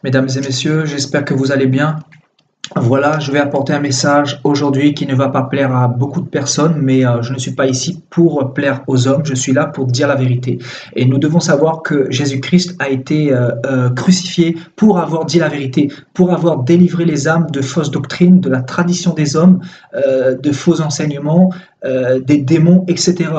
Mesdames et messieurs, j'espère que vous allez bien. Voilà, je vais apporter un message aujourd'hui qui ne va pas plaire à beaucoup de personnes, mais je ne suis pas ici pour plaire aux hommes, je suis là pour dire la vérité. Et nous devons savoir que Jésus-Christ a été crucifié pour avoir dit la vérité, pour avoir délivré les âmes de fausses doctrines, de la tradition des hommes, de faux enseignements, des démons, etc.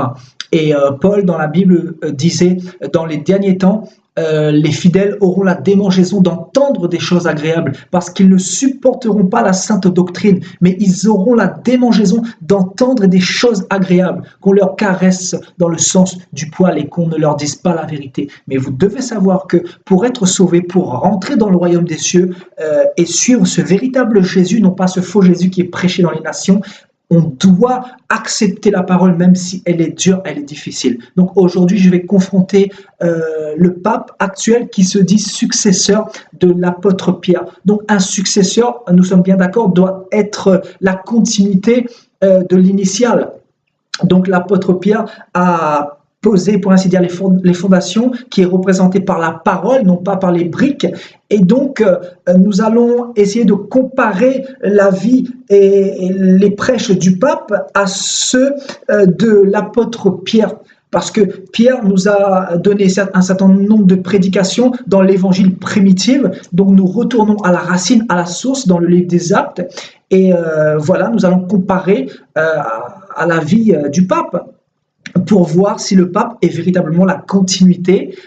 Et Paul, dans la Bible, disait, dans les derniers temps, les fidèles auront la démangeaison d'entendre des choses agréables parce qu'ils ne supporteront pas la sainte doctrine, mais ils auront la démangeaison d'entendre des choses agréables, qu'on leur caresse dans le sens du poil et qu'on ne leur dise pas la vérité. Mais vous devez savoir que pour être sauvé, pour rentrer dans le royaume des cieux et suivre ce véritable Jésus, non pas ce faux Jésus qui est prêché dans les nations, on doit accepter la parole même si elle est dure, elle est difficile. Donc aujourd'hui, je vais confronter le pape actuel qui se dit successeur de l'apôtre Pierre. Donc un successeur, nous sommes bien d'accord, doit être la continuité de l'initiale. Donc l'apôtre Pierre a posé, pour ainsi dire, les fondations qui est représentée par la parole, non pas par les briques. Et donc, nous allons essayer de comparer la vie et les prêches du pape à ceux de l'apôtre Pierre. Parce que Pierre nous a donné un certain nombre de prédications dans l'évangile primitif. Donc, nous retournons à la racine, à la source dans le livre des Actes. Et voilà, nous allons comparer à la vie du pape, pour voir si le pape est véritablement la continuité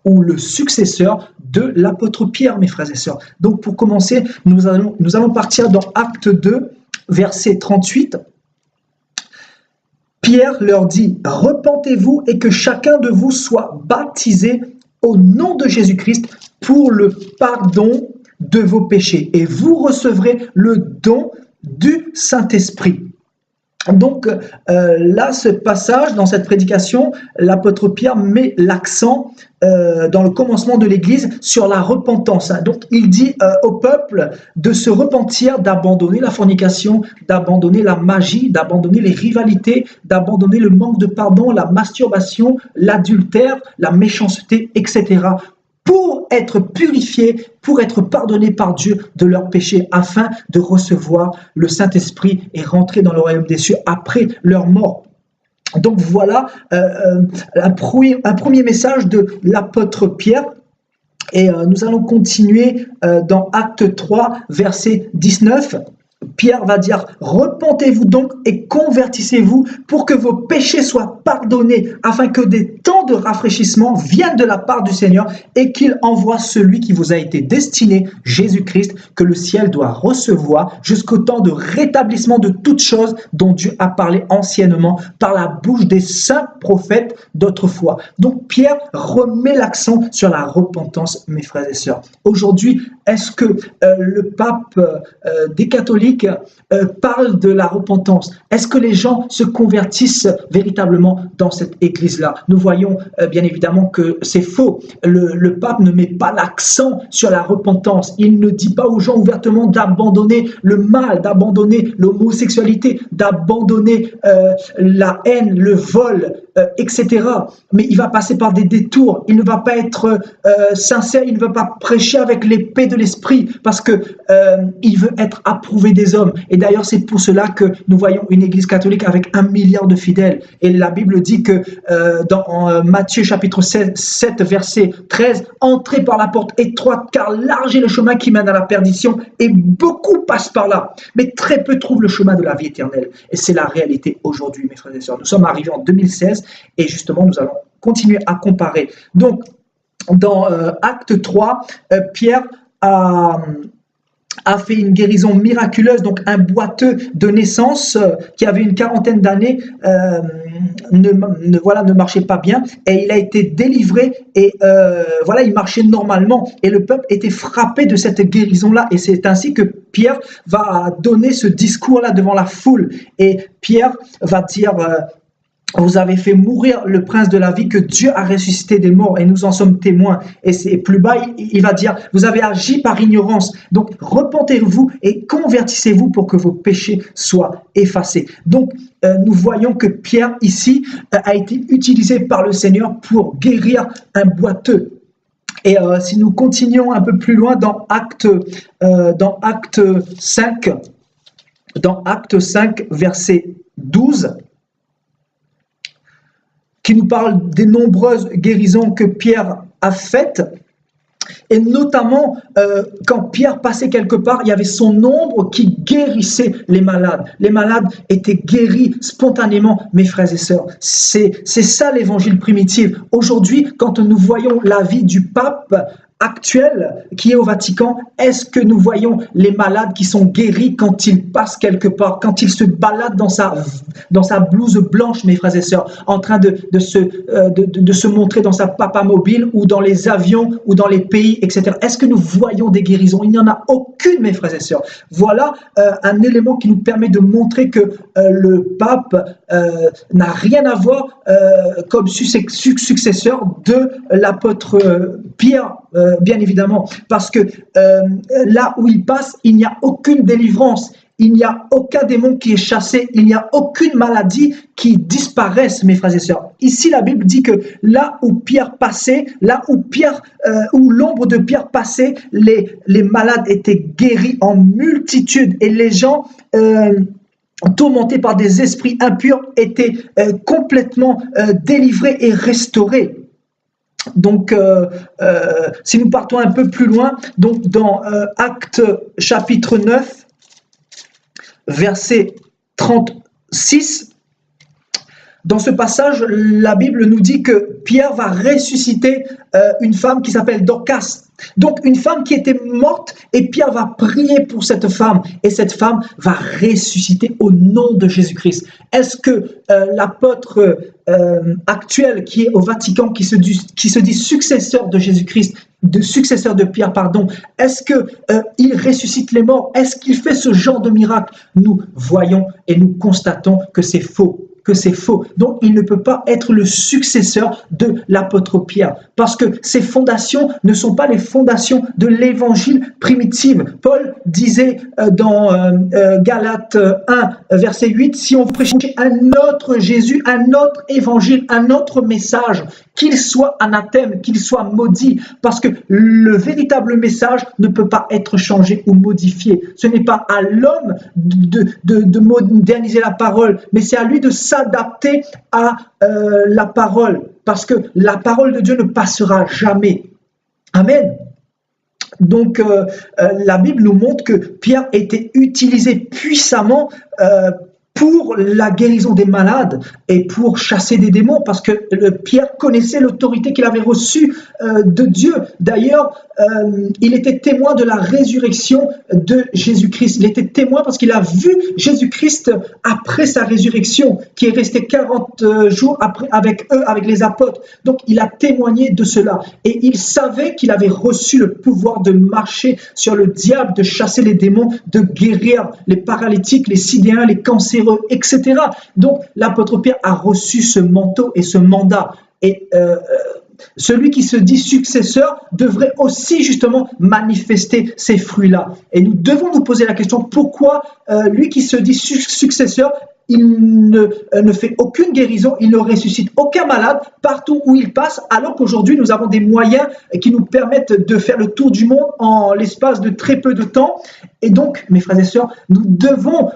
ou le successeur de l'apôtre Pierre, mes frères et sœurs. Donc pour commencer, nous allons partir dans Acte 2, verset 38. Pierre leur dit, « Repentez-vous et que chacun de vous soit baptisé au nom de Jésus-Christ pour le pardon de vos péchés, et vous recevrez le don du Saint-Esprit. » Donc là, ce passage, dans cette prédication, l'apôtre Pierre met l'accent dans le commencement de l'Église sur la repentance. Donc il dit au peuple de se repentir, d'abandonner la fornication, d'abandonner la magie, d'abandonner les rivalités, d'abandonner le manque de pardon, la masturbation, l'adultère, la méchanceté, etc. pour être purifiés, pour être pardonnés par Dieu de leurs péchés, afin de recevoir le Saint-Esprit et rentrer dans le royaume des cieux après leur mort. Donc voilà un premier message de l'apôtre Pierre. Et nous allons continuer dans Acte 3, verset 19. Pierre va dire, repentez-vous donc et convertissez-vous pour que vos péchés soient pardonnés, afin que des temps de rafraîchissement viennent de la part du Seigneur et qu'il envoie celui qui vous a été destiné, Jésus-Christ, que le ciel doit recevoir jusqu'au temps de rétablissement de toutes choses dont Dieu a parlé anciennement par la bouche des saints prophètes d'autrefois. Donc Pierre remet l'accent sur la repentance, mes frères et sœurs. Aujourd'hui, est-ce que le pape des catholiques parle de la repentance? Est-ce que les gens se convertissent véritablement dans cette église-là? Nous voyons bien évidemment que c'est faux. Le pape ne met pas l'accent sur la repentance. Il ne dit pas aux gens ouvertement d'abandonner le mal, d'abandonner l'homosexualité, d'abandonner la haine, le vol, etc. Mais il va passer par des détours. Il ne va pas être sincère, il ne va pas prêcher avec l'épée de l'esprit parce que il veut être approuvé des hommes. Et d'ailleurs, c'est pour cela que nous voyons une église catholique avec 1 milliard de fidèles. Et la Bible dit que dans Matthieu chapitre 7, verset 13, entrez par la porte étroite, car large est le chemin qui mène à la perdition, et beaucoup passent par là. Mais très peu trouvent le chemin de la vie éternelle. Et c'est la réalité aujourd'hui, mes frères et sœurs. Nous sommes arrivés en 2016 et justement, nous allons continuer à comparer. Donc, dans Acte 3, Pierre a fait une guérison miraculeuse, donc un boiteux de naissance qui avait une quarantaine d'années ne marchait pas bien et il a été délivré et il marchait normalement et le peuple était frappé de cette guérison-là et c'est ainsi que Pierre va donner ce discours-là devant la foule et Pierre va dire vous avez fait mourir le prince de la vie que Dieu a ressuscité des morts et nous en sommes témoins. Et c'est plus bas, il va dire, vous avez agi par ignorance. Donc, repentez-vous et convertissez-vous pour que vos péchés soient effacés. Donc, nous voyons que Pierre, ici, a été utilisé par le Seigneur pour guérir un boiteux. Et si nous continuons un peu plus loin dans Acte 5, verset 12, qui nous parle des nombreuses guérisons que Pierre a faites. Et notamment, quand Pierre passait quelque part, il y avait son ombre qui guérissait les malades. Les malades étaient guéris spontanément, mes frères et sœurs. C'est ça l'évangile primitif. Aujourd'hui, quand nous voyons la vie du pape actuel qui est au Vatican, est-ce que nous voyons les malades qui sont guéris quand ils passent quelque part, quand ils se baladent dans sa blouse blanche, mes frères et sœurs, en train de se montrer dans sa papamobile ou dans les avions ou dans les pays, etc. Est-ce que nous voyons des guérisons? Il n'y en a aucune, mes frères et sœurs. Voilà un élément qui nous permet de montrer que le pape n'a rien à voir comme successeur de l'apôtre Pierre, bien évidemment, parce que là où il passe, il n'y a aucune délivrance, il n'y a aucun démon qui est chassé, il n'y a aucune maladie qui disparaisse, mes frères et sœurs. Ici, la Bible dit que là où Pierre passait, où l'ombre de Pierre passait, les malades étaient guéris en multitude et les gens tourmentés par des esprits impurs étaient complètement délivrés et restaurés. Donc, si nous partons un peu plus loin, donc dans Actes chapitre 9, verset 36, dans ce passage, la Bible nous dit que Pierre va ressusciter une femme qui s'appelle Dorcas. Donc, une femme qui était morte, et Pierre va prier pour cette femme, et cette femme va ressusciter au nom de Jésus-Christ. Est-ce que l'apôtre actuel qui est au Vatican, qui se dit successeur de Jésus-Christ, successeur de Pierre, pardon, est-ce qu'il ressuscite les morts? Est-ce qu'il fait ce genre de miracle? Nous voyons et nous constatons que c'est faux. Donc, il ne peut pas être le successeur de l'apôtre Pierre, parce que ces fondations ne sont pas les fondations de l'évangile primitif. Paul disait dans Galates 1, verset 8, si on prêche un autre Jésus, un autre évangile, un autre message, qu'il soit anathème, qu'il soit maudit, parce que le véritable message ne peut pas être changé ou modifié. Ce n'est pas à l'homme de moderniser la parole, mais c'est à lui de s'adapter à la parole, parce que la parole de Dieu ne passera jamais. Amen. Donc, la Bible nous montre que Pierre était utilisé puissamment pour la guérison des malades et pour chasser des démons, parce que Pierre connaissait l'autorité qu'il avait reçue de Dieu. D'ailleurs, il était témoin de la résurrection de Jésus-Christ. Il était témoin parce qu'il a vu Jésus-Christ après sa résurrection, qui est resté 40 jours après avec eux, avec les apôtres. Donc, il a témoigné de cela. Et il savait qu'il avait reçu le pouvoir de marcher sur le diable, de chasser les démons, de guérir les paralytiques, les sidéens, les cancéreux, etc. Donc, l'apôtre Pierre a reçu ce manteau et ce mandat. Et celui qui se dit successeur devrait aussi justement manifester ces fruits-là. Et nous devons nous poser la question, pourquoi lui qui se dit successeur, il ne fait aucune guérison, il ne ressuscite aucun malade partout où il passe, alors qu'aujourd'hui nous avons des moyens qui nous permettent de faire le tour du monde en l'espace de très peu de temps. Et donc, mes frères et sœurs, nous devons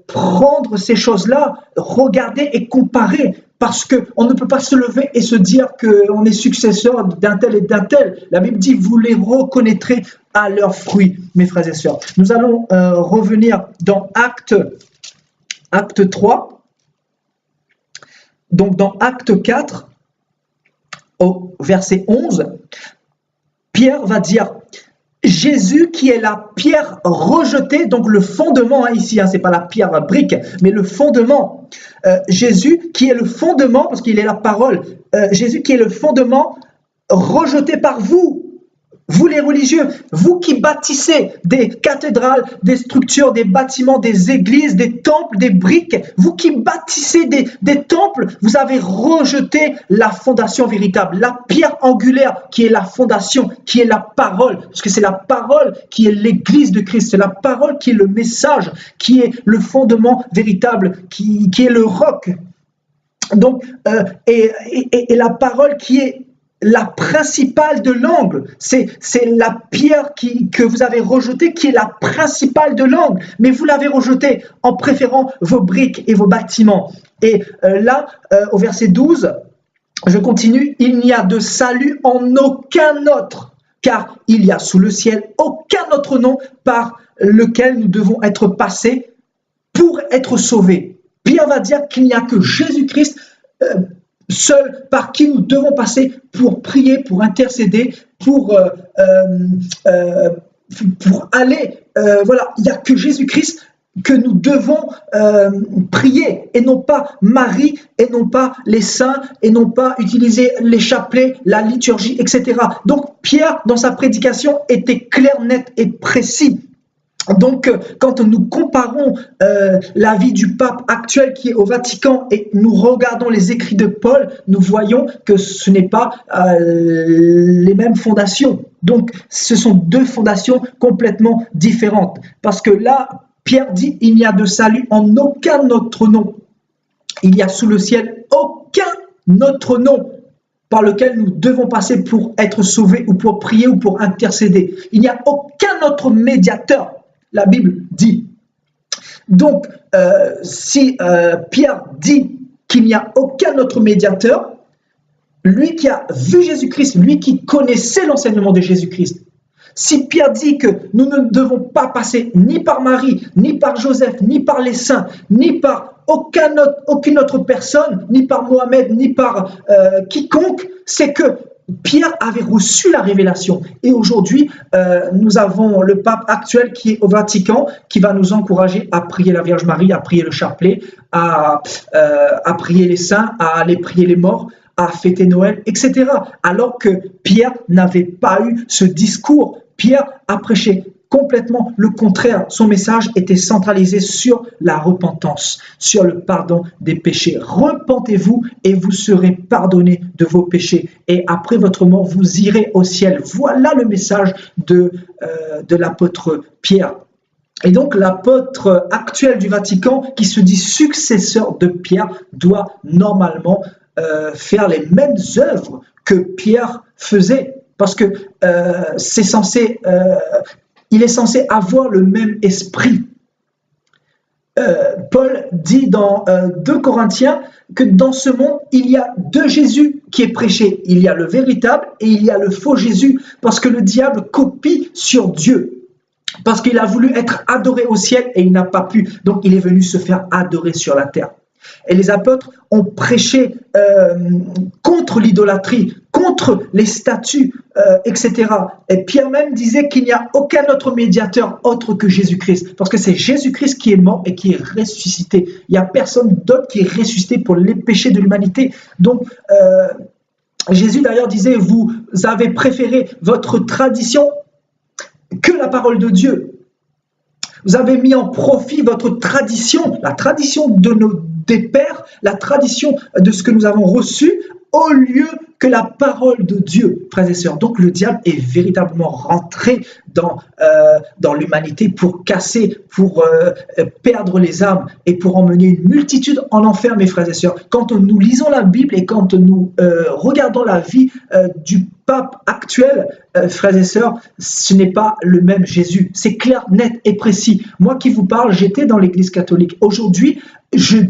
prendre ces choses-là, regarder et comparer, parce qu'on ne peut pas se lever et se dire qu'on est successeur d'un tel et d'un tel. La Bible dit, vous les reconnaîtrez à leurs fruits, mes frères et sœurs. Nous allons revenir dans Acte 3, donc dans Acte 4, au verset 11, Pierre va dire, Jésus qui est la pierre rejetée, donc le fondement ici, c'est pas la pierre brique, mais le fondement. Jésus qui est le fondement, parce qu'il est la parole, Jésus qui est le fondement rejeté par vous. Vous les religieux, vous qui bâtissez des cathédrales, des structures, des bâtiments, des églises, des temples, des briques, vous qui bâtissez des temples, vous avez rejeté la fondation véritable, la pierre angulaire qui est la fondation, qui est la parole, parce que c'est la parole qui est l'église de Christ, c'est la parole qui est le message, qui est le fondement véritable, qui est le roc. Donc, et la parole qui est la principale de l'angle. C'est la pierre que vous avez rejetée qui est la principale de l'angle. Mais vous l'avez rejetée en préférant vos briques et vos bâtiments. Et là, au verset 12, je continue. Il n'y a de salut en aucun autre, car il y a sous le ciel aucun autre nom par lequel nous devons être passés pour être sauvés. Pierre va dire qu'il n'y a que Jésus-Christ seul par qui nous devons passer pour prier, pour intercéder, pour aller. Voilà, il n'y a que Jésus-Christ que nous devons prier, et non pas Marie, et non pas les saints, et non pas utiliser les chapelets, la liturgie, etc. Donc Pierre, dans sa prédication, était clair, net et précis. Donc, quand nous comparons la vie du pape actuel qui est au Vatican et nous regardons les écrits de Paul, nous voyons que ce n'est pas les mêmes fondations. Donc, ce sont deux fondations complètement différentes. Parce que là, Pierre dit, il n'y a de salut en aucun autre nom. Il y a sous le ciel aucun autre nom par lequel nous devons passer pour être sauvés ou pour prier ou pour intercéder. Il n'y a aucun autre médiateur. La Bible dit. Donc, si Pierre dit qu'il n'y a aucun autre médiateur, lui qui a vu Jésus-Christ, lui qui connaissait l'enseignement de Jésus-Christ, si Pierre dit que nous ne devons pas passer ni par Marie, ni par Joseph, ni par les saints, ni par aucune autre personne, ni par Mohamed, ni par quiconque, c'est que Pierre avait reçu la révélation. Et aujourd'hui, nous avons le pape actuel qui est au Vatican, qui va nous encourager à prier la Vierge Marie, à prier le chapelet, à prier les saints, à aller prier les morts, à fêter Noël, etc. Alors que Pierre n'avait pas eu ce discours. Pierre a prêché complètement le contraire. Son message était centralisé sur la repentance, sur le pardon des péchés. Repentez-vous et vous serez pardonnés de vos péchés. Et après votre mort, vous irez au ciel. Voilà le message de l'apôtre Pierre. Et donc l'apôtre actuel du Vatican, qui se dit successeur de Pierre, doit normalement faire les mêmes œuvres que Pierre faisait. Parce que il est censé avoir le même esprit. Paul dit dans 2 Corinthiens que dans ce monde, il y a deux Jésus qui est prêché. Il y a le véritable et il y a le faux Jésus, parce que le diable copie sur Dieu. Parce qu'il a voulu être adoré au ciel et il n'a pas pu. Donc il est venu se faire adorer sur la terre. Et les apôtres ont prêché contre l'idolâtrie, contre les statues, etc. Et Pierre même disait qu'il n'y a aucun autre médiateur autre que Jésus-Christ, parce que c'est Jésus-Christ qui est mort et qui est ressuscité. Il n'y a personne d'autre qui est ressuscité pour les péchés de l'humanité. Donc, Jésus d'ailleurs disait, vous avez préféré votre tradition que la parole de Dieu. Vous avez mis en profit votre tradition, la tradition des pères, la tradition de ce que nous avons reçu, au lieu que la parole de Dieu, frères et sœurs. Donc le diable est véritablement rentré dans l'humanité pour casser, pour perdre les âmes et pour emmener une multitude en enfer, mes frères et sœurs. Quand nous lisons la Bible et quand nous regardons la vie du pape actuel, frères et sœurs, ce n'est pas le même Jésus. C'est clair, net et précis. Moi qui vous parle, j'étais dans l'église catholique. Aujourd'hui, je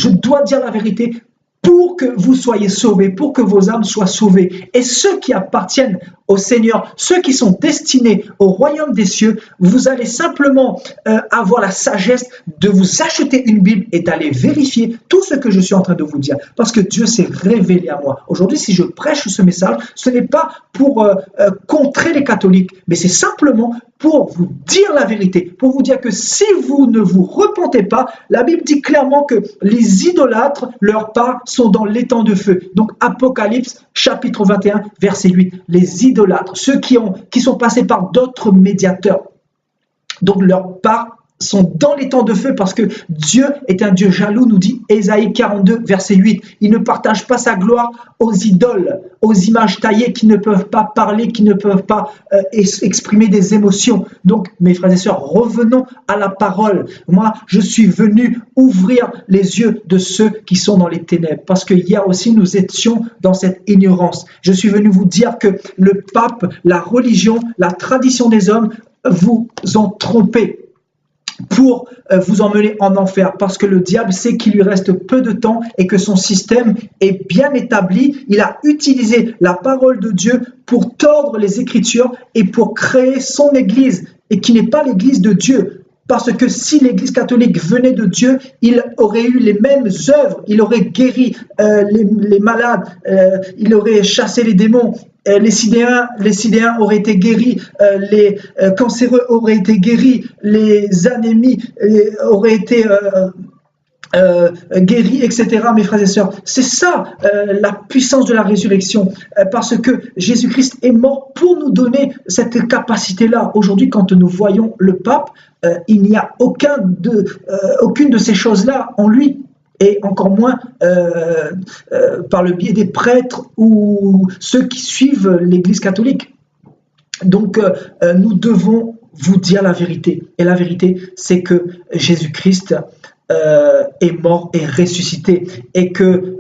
dois dire la vérité pour que vous soyez sauvés, pour que vos âmes soient sauvées. Et ceux qui appartiennent au Seigneur, ceux qui sont destinés au royaume des cieux, vous allez simplement avoir la sagesse de vous acheter une Bible et d'aller vérifier tout ce que je suis en train de vous dire. Parce que Dieu s'est révélé à moi. Aujourd'hui, si je prêche ce message, ce n'est pas pour contrer les catholiques, mais c'est simplement pour vous dire la vérité, pour vous dire que si vous ne vous repentez pas, la Bible dit clairement que les idolâtres, leur part, sont dans l'étang de feu. Donc Apocalypse, chapitre 21, verset 8. Les idolâtres, ceux qui sont passés par d'autres médiateurs, donc leur part sont dans les temps de feu parce que Dieu est un Dieu jaloux, nous dit Ésaïe 42, verset 8. Il ne partage pas sa gloire aux idoles, aux images taillées qui ne peuvent pas parler, qui ne peuvent pas exprimer des émotions. Donc, mes frères et sœurs, revenons à la parole. Moi, je suis venu ouvrir les yeux de ceux qui sont dans les ténèbres parce que hier aussi, nous étions dans cette ignorance. Je suis venu vous dire que le pape, la religion, la tradition des hommes vous ont trompé pour vous emmener en enfer, parce que le diable sait qu'il lui reste peu de temps et que son système est bien établi. Il a utilisé la parole de Dieu pour tordre les Écritures et pour créer son Église, et qui n'est pas l'Église de Dieu. Parce que si l'Église catholique venait de Dieu, il aurait eu les mêmes œuvres, il aurait guéri les malades, il aurait chassé les démons, les sidéens auraient été guéris, les cancéreux auraient été guéris, les anémies auraient été guéris, etc. Mes frères et sœurs, c'est ça la puissance de la résurrection, parce que Jésus-Christ est mort pour nous donner cette capacité-là. Aujourd'hui, quand nous voyons le pape, il n'y a aucune de ces choses-là en lui, et encore moins par le biais des prêtres ou ceux qui suivent l'Église catholique. Donc, nous devons vous dire la vérité. Et la vérité, c'est que Jésus-Christ est mort et ressuscité, et que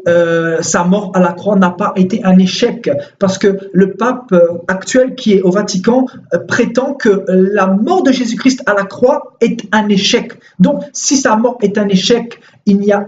sa mort à la croix n'a pas été un échec, parce que le pape actuel qui est au Vatican prétend que la mort de Jésus-Christ à la croix est un échec. Donc si sa mort est un échec, il n'y a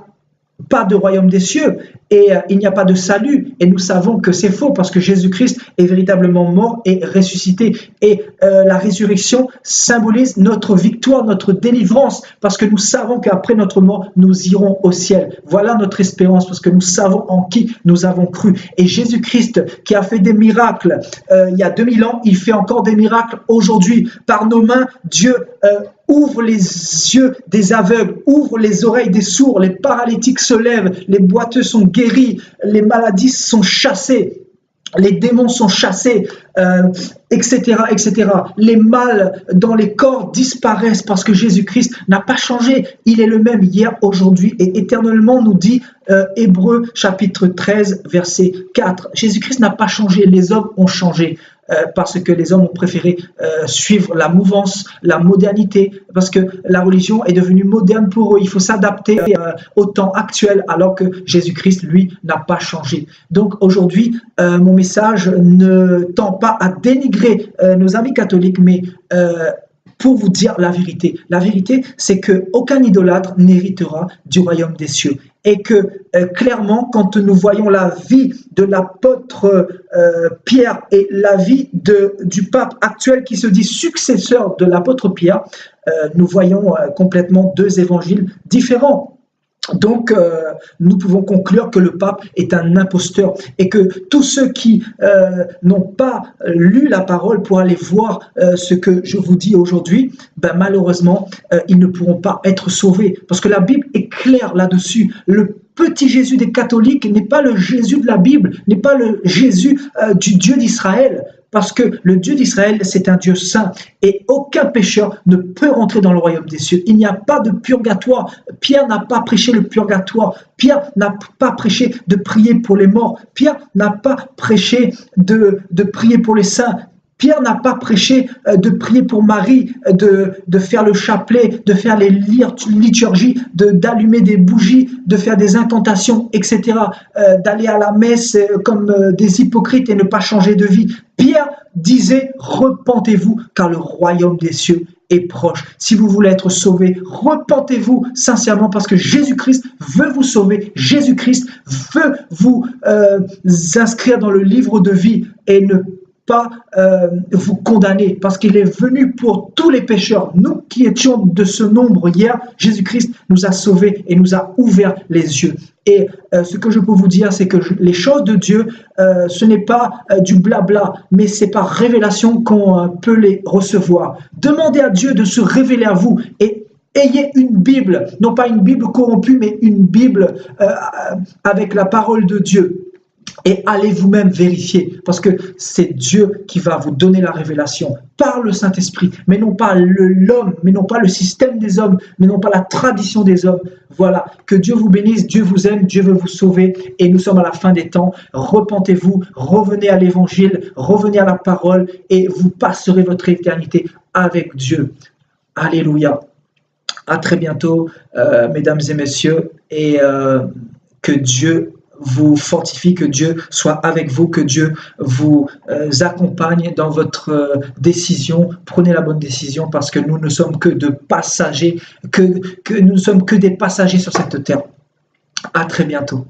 pas de royaume des cieux et il n'y a pas de salut, et nous savons que c'est faux parce que Jésus-Christ est véritablement mort et ressuscité, et la résurrection symbolise notre victoire, notre délivrance, parce que nous savons qu'après notre mort nous irons au ciel. Voilà notre espérance, parce que nous savons en qui nous avons cru. Et Jésus-Christ qui a fait des miracles il y a 2000 ans, il fait encore des miracles aujourd'hui. Par nos mains, Dieu ouvre les yeux des aveugles, ouvre les oreilles des sourds, les paralytiques se lèvent, les boiteux sont guéris, les maladies sont chassées, les démons sont chassés, etc., etc. Les mâles dans les corps disparaissent parce que Jésus-Christ n'a pas changé. Il est le même hier, aujourd'hui et éternellement, nous dit Hébreux chapitre 13, verset 4. Jésus-Christ n'a pas changé, les hommes ont changé. Parce que les hommes ont préféré suivre la mouvance, la modernité, parce que la religion est devenue moderne pour eux. Il faut s'adapter au temps actuel, alors que Jésus-Christ, lui, n'a pas changé. Donc aujourd'hui, mon message ne tend pas à dénigrer nos amis catholiques, mais pour vous dire la vérité. La vérité, c'est qu'aucun idolâtre n'héritera du royaume des cieux. Et que clairement, quand nous voyons la vie de l'apôtre Pierre et la vie du pape actuel qui se dit successeur de l'apôtre Pierre, nous voyons complètement deux évangiles différents. Donc, nous pouvons conclure que le pape est un imposteur, et que tous ceux qui n'ont pas lu la parole pour aller voir ce que je vous dis aujourd'hui, ben malheureusement, ils ne pourront pas être sauvés, parce que la Bible est claire là-dessus. Le petit Jésus des catholiques n'est pas le Jésus de la Bible, n'est pas le Jésus du Dieu d'Israël. Parce que le Dieu d'Israël, c'est un Dieu saint, et aucun pécheur ne peut rentrer dans le royaume des cieux. Il n'y a pas de purgatoire. Pierre n'a pas prêché le purgatoire. Pierre n'a pas prêché de prier pour les morts. Pierre n'a pas prêché de prier pour les saints. Pierre n'a pas prêché de prier pour Marie, de faire le chapelet, de faire les liturgies, d'allumer des bougies, de faire des incantations, etc., d'aller à la messe comme des hypocrites et ne pas changer de vie. Pierre disait « Repentez-vous, car le royaume des cieux est proche. » Si vous voulez être sauvé, repentez-vous sincèrement, parce que Jésus-Christ veut vous sauver. Jésus-Christ veut vous inscrire dans le livre de vie et ne pas vous condamner, parce qu'il est venu pour tous les pécheurs. Nous qui étions de ce nombre hier, Jésus-Christ nous a sauvés et nous a ouvert les yeux. Et ce que je peux vous dire, c'est que les choses de Dieu, ce n'est pas du blabla, mais c'est par révélation qu'on peut les recevoir. Demandez à Dieu de se révéler à vous, et ayez une Bible, non pas une Bible corrompue, mais une Bible avec la parole de Dieu. Et allez vous-même vérifier, parce que c'est Dieu qui va vous donner la révélation par le Saint-Esprit, mais non pas l'homme, mais non pas le système des hommes, mais non pas la tradition des hommes. Voilà, que Dieu vous bénisse, Dieu vous aime, Dieu veut vous sauver, et nous sommes à la fin des temps. Repentez-vous, revenez à l'évangile, revenez à la parole, et vous passerez votre éternité avec Dieu. Alléluia. À très bientôt, mesdames et messieurs, et que Dieu vous fortifie, que Dieu soit avec vous, que Dieu vous accompagne dans votre décision. Prenez la bonne décision parce que nous ne sommes que de passagers, que nous ne sommes que des passagers sur cette terre. À très bientôt.